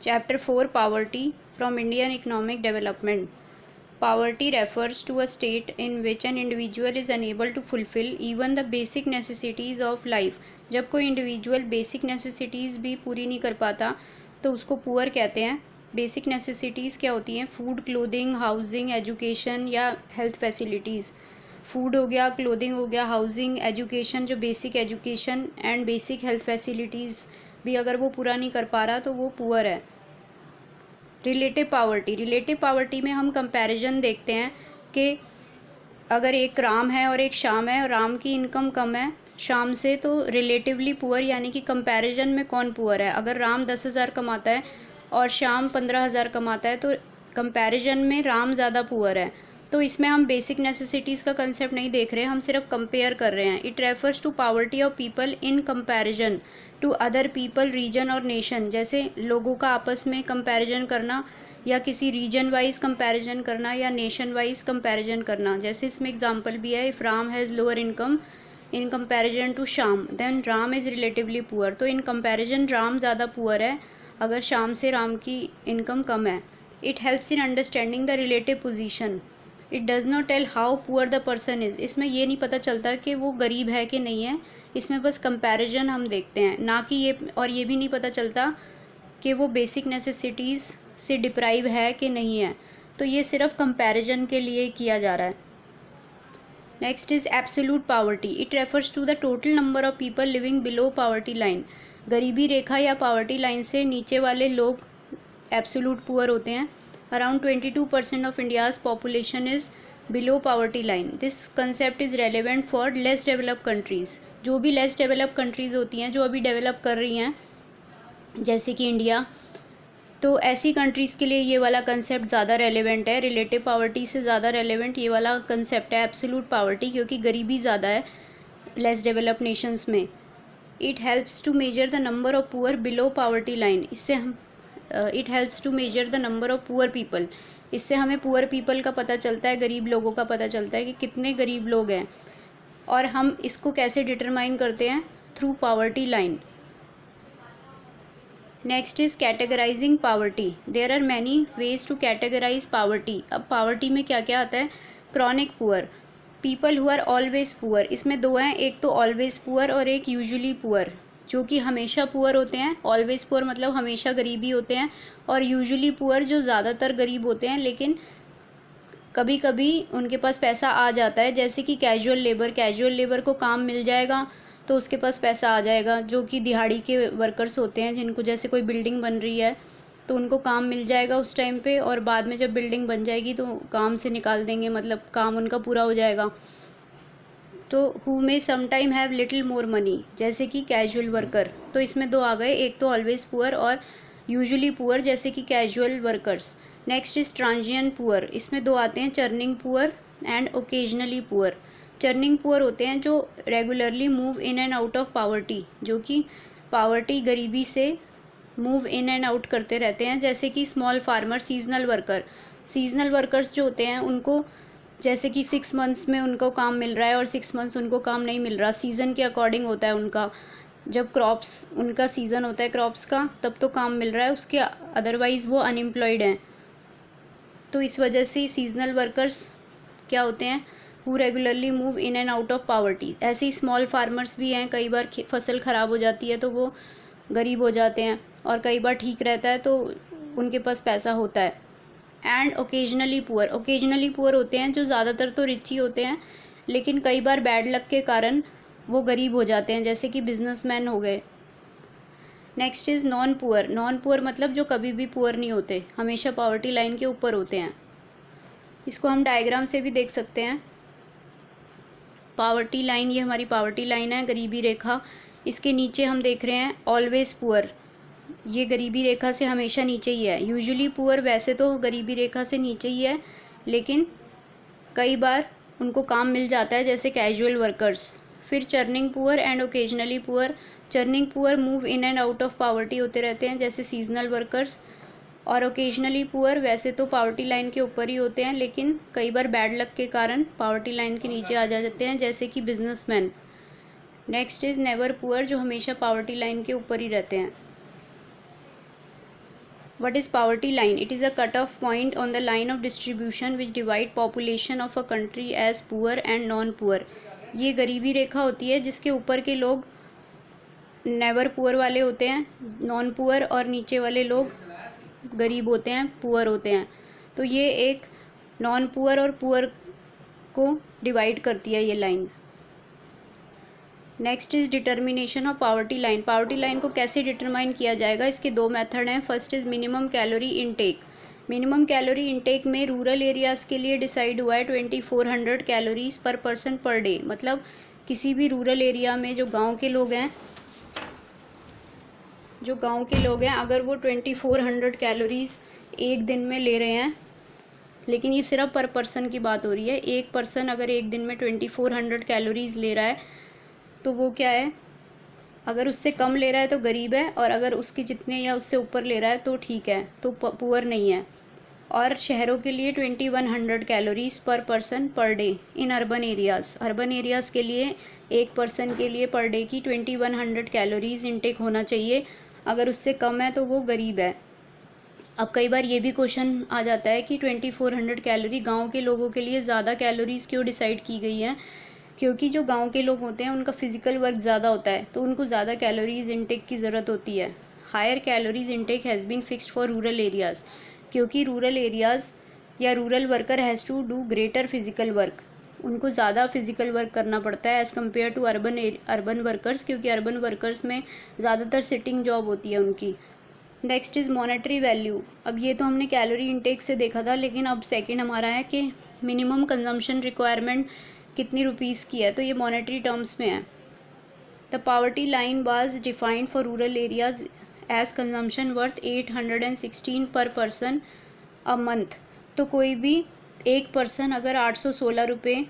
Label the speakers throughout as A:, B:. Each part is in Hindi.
A: Chapter 4 Poverty from Indian Economic Development. Poverty refers to a state in which an individual is unable to fulfill even the basic necessities of life. जब कोई इंडिविजुअल बेसिक नेसेसिटीज़ भी पूरी नहीं कर पाता तो उसको पुअर कहते हैं। बेसिक नेसेसिटीज़ क्या होती हैं? फूड, क्लोथिंग, हाउसिंग, एजुकेशन या हेल्थ फैसिलिटीज़। फूड हो गया, क्लोथिंग हो गया, हाउसिंग, एजुकेशन, जो basic education and basic health facilities भी अगर वो पूरा नहीं कर पा रहा तो वो पुअर है। रिलेटिव पावर्टी में हम कंपैरिजन देखते हैं कि अगर एक राम है और एक श्याम है और राम की इनकम कम है श्याम से, तो रिलेटिवली पुअर यानी कि कंपैरिजन में कौन पुअर है? अगर राम 10,000 कमाता है और श्याम 15,000 कमाता है तो कंपैरिजन में राम ज़्यादा पुअर है। तो इसमें हम बेसिक नेसेसिटीज़ का कंसेप्ट नहीं देख रहे, हम सिर्फ कंपेयर कर रहे हैं। It refers to poverty of people in comparison to other people, region और नेशन। जैसे लोगों का आपस में कंपैरिजन करना या किसी रीजन वाइज कंपैरिजन करना या नेशन वाइज कंपैरिजन करना। जैसे इसमें एग्जांपल भी है, if Ram has lower income in comparison to Shyam then Ram is relatively poor. तो इन कंपैरिजन राम ज़्यादा पुअर है अगर श्याम से राम की इनकम कम है। It helps in understanding the relative position. It does not tell how poor the person is. इसमें ये नहीं पता चलता कि वो गरीब है कि नहीं है, इसमें बस कंपैरिजन हम देखते हैं, ना कि ये भी नहीं पता चलता कि वो बेसिक नेसेसिटीज़ से डिप्राइव है कि नहीं है। तो ये सिर्फ कंपैरिजन के लिए किया जा रहा है। Next is absolute poverty. It refers to the total number of people living below poverty line. गरीबी रेखा या पावर्टी लाइन से नीचे वाले लोग एब्सोल्यूट पुअर होते हैं। Around 22% of India's population is below poverty line. This concept is relevant for less developed countries. जो भी लेस डेवलप कंट्रीज़ होती हैं, जो अभी डेवलप कर रही हैं जैसे कि इंडिया, तो ऐसी कंट्रीज़ के लिए ये वाला कंसेप्ट ज़्यादा रेलेवेंट है। रिलेटिव पावर्टी से ज़्यादा रेलेवेंट ये वाला कंसेप्ट है एब्सोल्यूट पावर्टी, क्योंकि गरीबी ज़्यादा है लेस डेवलप्ड नेशंस में। It helps to measure the number of poor below poverty line. इससे हम it helps to measure the number of poor people. इससे हमें पुअर पीपल का पता चलता है, गरीब लोगों का पता चलता है कि कितने गरीब लोग हैं। और हम इसको कैसे डिटरमाइन करते हैं? Through poverty line. Next is categorising poverty. There are many ways to categorise poverty. अब पावर्टी में क्या क्या आता है? Chronic poor, people who are always poor. इसमें दो हैं, एक तो ऑलवेज पुअर और एक यूजुअली पुअर, जो कि हमेशा पुअर होते हैं। ऑलवेज पुअर मतलब हमेशा गरीबी होते हैं, और यूजुअली पुअर जो ज़्यादातर गरीब होते हैं लेकिन कभी कभी उनके पास पैसा आ जाता है। जैसे कि कैजुअल लेबर को काम मिल जाएगा तो उसके पास पैसा आ जाएगा। जो कि दिहाड़ी के वर्कर्स होते हैं, जिनको जैसे कोई बिल्डिंग बन रही है तो उनको काम मिल जाएगा उस टाइम पे, और बाद में जब बिल्डिंग बन जाएगी तो काम से निकाल देंगे, मतलब काम उनका पूरा हो जाएगा। तो who may sometime have little more money, जैसे कि कैजुअल वर्कर। तो इसमें दो आ गए, एक तो ऑलवेज पुअर और यूजुअली पुअर, जैसे कि casual workers. Next is transient poor. इसमें दो आते हैं, churning poor and occasionally poor. Churning poor होते हैं जो regularly move in and out of poverty, जो कि पावर्टी गरीबी से मूव इन एंड आउट करते रहते हैं। जैसे कि small farmer, seasonal worker. Seasonal workers जो होते हैं उनको जैसे कि 6 मंथ्स में उनको काम मिल रहा है और 6 मंथ्स उनको काम नहीं मिल रहा, सीज़न के अकॉर्डिंग होता है उनका। जब क्रॉप्स उनका सीज़न होता है क्रॉप्स का तब तो काम मिल रहा है, उसके अदरवाइज़ वो अनएम्प्लॉयड हैं। तो इस वजह से सीजनल वर्कर्स क्या होते हैं? Who regularly move in and out of poverty. ऐसे ही स्मॉल फार्मर्स भी हैं, कई बार फसल ख़राब हो जाती है तो वो गरीब हो जाते हैं, और कई बार ठीक रहता है तो उनके पास पैसा होता है। एंड ओकेजनली पुअर होते हैं जो ज़्यादातर तो रिच ही होते हैं, लेकिन कई बार बैड लक के कारण वो गरीब हो जाते हैं, जैसे कि बिजनेसमैन हो गए। नेक्स्ट इज़ नॉन पुअर मतलब जो कभी भी पुअर नहीं होते, हमेशा पावर्टी लाइन के ऊपर होते हैं। इसको हम डायग्राम से भी देख सकते हैं। पावर्टी लाइन, ये हमारी पावर्टी लाइन है, गरीबी रेखा। इसके नीचे हम देख रहे हैं ऑलवेज पुअर, ये गरीबी रेखा से हमेशा नीचे ही है। यूजुअली पुअर वैसे तो गरीबी रेखा से नीचे ही है, लेकिन कई बार उनको काम मिल जाता है, जैसे कैजुअल वर्कर्स। फिर churning poor and occasionally poor. Churning poor move in and out of poverty होते रहते हैं, जैसे सीजनल वर्कर्स। और ओकेजनली पुअर वैसे तो पावर्टी लाइन के ऊपर ही होते हैं, लेकिन कई बार बैड लक के कारण पावर्टी लाइन के नीचे आ जाते हैं, जैसे कि businessman. Next is never poor, जो हमेशा पावर्टी लाइन के ऊपर ही रहते हैं। What is poverty line? It is a cut-off point on the line of distribution which divide population of a country as poor and non-poor. ये गरीबी रेखा होती है जिसके ऊपर के लोग नेवर पुअर वाले होते हैं, नॉन पुअर, और नीचे वाले लोग गरीब होते हैं, पुअर होते हैं. तो ये एक नॉन पुअर और पुअर को डिवाइड करती है ये line. Next is determination of poverty line. Poverty line को कैसे डिटरमाइन किया जाएगा? इसके दो मेथड हैं. First is minimum calorie intake. Minimum calorie intake में रूरल एरियाज़ के लिए डिसाइड हुआ है 2400 कैलोरीज पर पर्सन पर डे. मतलब किसी भी रूरल एरिया में जो गांव के लोग हैं अगर वो 2400 कैलोरीज एक दिन में ले रहे हैं, लेकिन ये सिर्फ पर पर्सन की बात हो रही है. एक पर्सन अगर एक दिन में 2400 कैलोरीज ले रहा है तो वो क्या है? अगर उससे कम ले रहा है तो गरीब है, और अगर उसके जितने या उससे ऊपर ले रहा है तो ठीक है, तो पुअर नहीं है. और शहरों के लिए 2100 कैलोरीज पर person per day in urban areas. Urban areas के लिए एक पर्सन के लिए पर डे की 2100 कैलोरीज इनटेक होना चाहिए. अगर उससे कम है तो वो गरीब है. अब कई बार ये भी क्वेश्चन आ जाता है कि 2400 कैलोरी गाँव के लोगों के लिए ज़्यादा कैलोरीज़ क्यों डिसाइड की गई हैं? क्योंकि जो गांव के लोग होते हैं उनका फिजिकल वर्क ज़्यादा होता है, तो उनको ज़्यादा कैलोरीज इनटेक की ज़रूरत होती है. Higher calories intake has been fixed for rural areas, क्योंकि रूरल एरियाज़ या rural worker has to do greater physical work. उनको ज़्यादा फिजिकल वर्क करना पड़ता है as compare to urban workers, क्योंकि अर्बन वर्कर्स में ज़्यादातर सिटिंग जॉब होती है उनकी. Next is monetary value. अब ये तो हमने कैलोरी इनटेक से देखा था, लेकिन अब सेकेंड हमारा है कि मिनिमम कंजम्पशन रिक्वायरमेंट कितनी रुपीज़ की है, तो ये मॉनेटरी टर्म्स में है. The poverty line was defined for rural areas as consumption worth 816 per person a month. तो कोई भी एक पर्सन अगर 816 रुपये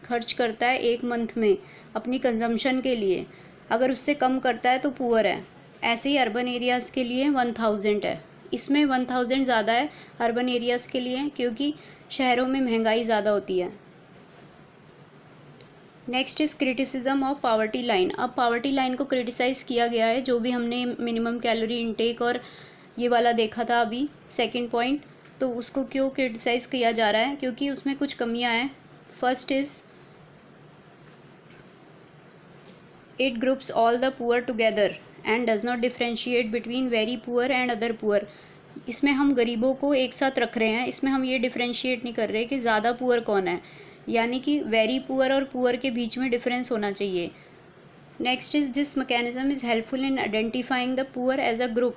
A: खर्च करता है एक मंथ में अपनी कंजम्पशन के लिए, अगर उससे कम करता है तो पुअर है. ऐसे ही अर्बन एरियाज़ के लिए 1000 है. इसमें 1000 ज़्यादा है अर्बन एरियाज़ के लिए, क्योंकि शहरों में महंगाई ज़्यादा होती है. Next is criticism of poverty line. अब पावर्टी लाइन को क्रिटिसाइज़ किया गया है, जो भी हमने मिनिमम कैलोरी इनटेक और ये वाला देखा था अभी सेकंड पॉइंट, तो उसको क्यों क्रिटिसाइज़ किया जा रहा है? क्योंकि उसमें कुछ कमियां हैं. First is it groups all the poor together and does not differentiate between very poor and other poor. इसमें हम गरीबों को एक साथ रख रहे हैं, इसमें हम ये डिफ्रेंशिएट नहीं कर रहे कि ज़्यादा पुअर कौन है, यानी कि वेरी पुअर और पुअर के बीच में डिफरेंस होना चाहिए. Next is this mechanism is helpful in identifying the poor as a group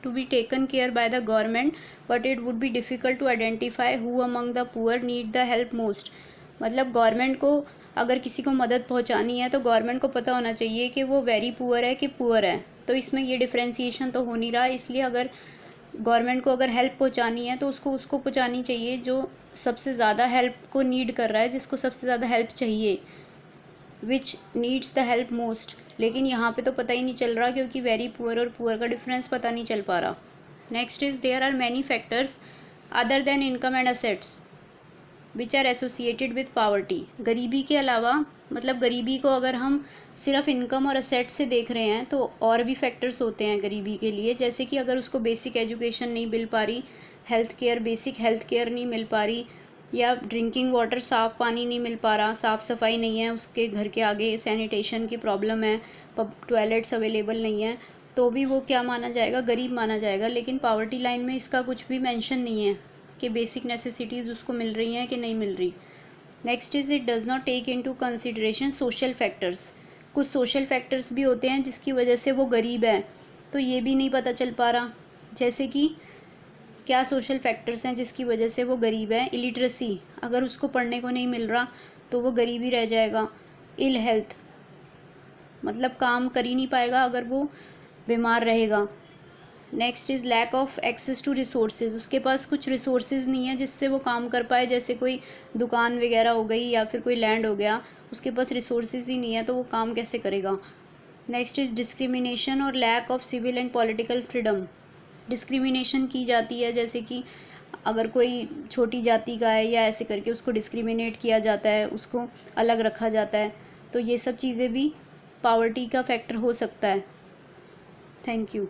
A: to be taken care by the government, but it would be difficult to identify who among the poor need the help most. मतलब गवर्नमेंट को अगर किसी को मदद पहुंचानी है तो गवर्नमेंट को पता होना चाहिए कि वो वेरी पुअर है कि पुअर है. तो इसमें ये डिफ्रेंसीशन तो हो नहीं रहा. इसलिए अगर गवर्नमेंट को अगर हेल्प पहुंचानी है तो उसको पहुंचानी चाहिए जो सबसे ज़्यादा हेल्प को नीड कर रहा है, जिसको सबसे ज़्यादा हेल्प चाहिए, which needs the help most. लेकिन यहाँ पे तो पता ही नहीं चल रहा, क्योंकि वेरी पुअर और पुअर का डिफरेंस पता नहीं चल पा रहा. Next is there are many factors other than income and assets which are associated with poverty. गरीबी के अलावा, मतलब गरीबी को अगर हम सिर्फ इनकम और असेट से देख रहे हैं तो और भी फैक्टर्स होते हैं गरीबी के लिए, जैसे कि अगर उसको बेसिक एजुकेशन नहीं मिल पा रही, बेसिक हेल्थ केयर नहीं मिल पा रही, या ड्रिंकिंग वाटर साफ़ पानी नहीं मिल पा रहा, साफ़ सफाई नहीं है उसके घर के आगे, सैनिटेशन की प्रॉब्लम है, टॉयलेट्स अवेलेबल नहीं है, तो भी वो क्या माना जाएगा? गरीब माना जाएगा. लेकिन पावर्टी लाइन में इसका कुछ भी मेंशन नहीं है कि बेसिक नेसेसिटीज़ उसको मिल रही हैं कि नहीं मिल रही. Next is it does not take into consideration social factors. कुछ सोशल फैक्टर्स भी होते हैं जिसकी वजह से वो गरीब है, तो ये भी नहीं पता चल पा रहा. जैसे कि क्या सोशल फैक्टर्स हैं जिसकी वजह से वो गरीब है? इलिटरेसी, अगर उसको पढ़ने को नहीं मिल रहा तो वो गरीब ही रह जाएगा. इल हेल्थ, मतलब काम कर ही नहीं पाएगा अगर वो बीमार रहेगा. Next is lack of access to resources. उसके पास कुछ रिसोर्सेज नहीं है जिससे वो काम कर पाए, जैसे कोई दुकान वगैरह हो गई या फिर कोई लैंड हो गया, उसके पास रिसोर्सेज ही नहीं है तो वो काम कैसे करेगा. नेक्स्ट इज़ डिस्क्रिमिनेशन और lack of civil and political freedom. Discrimination की जाती है, जैसे कि अगर कोई छोटी जाति का है या ऐसे करके उसको डिस्क्रिमिनेट किया जाता है, उसको अलग रखा जाता है, तो ये सब चीज़ें भी पावर्टी का फैक्टर हो सकता है. Thank you.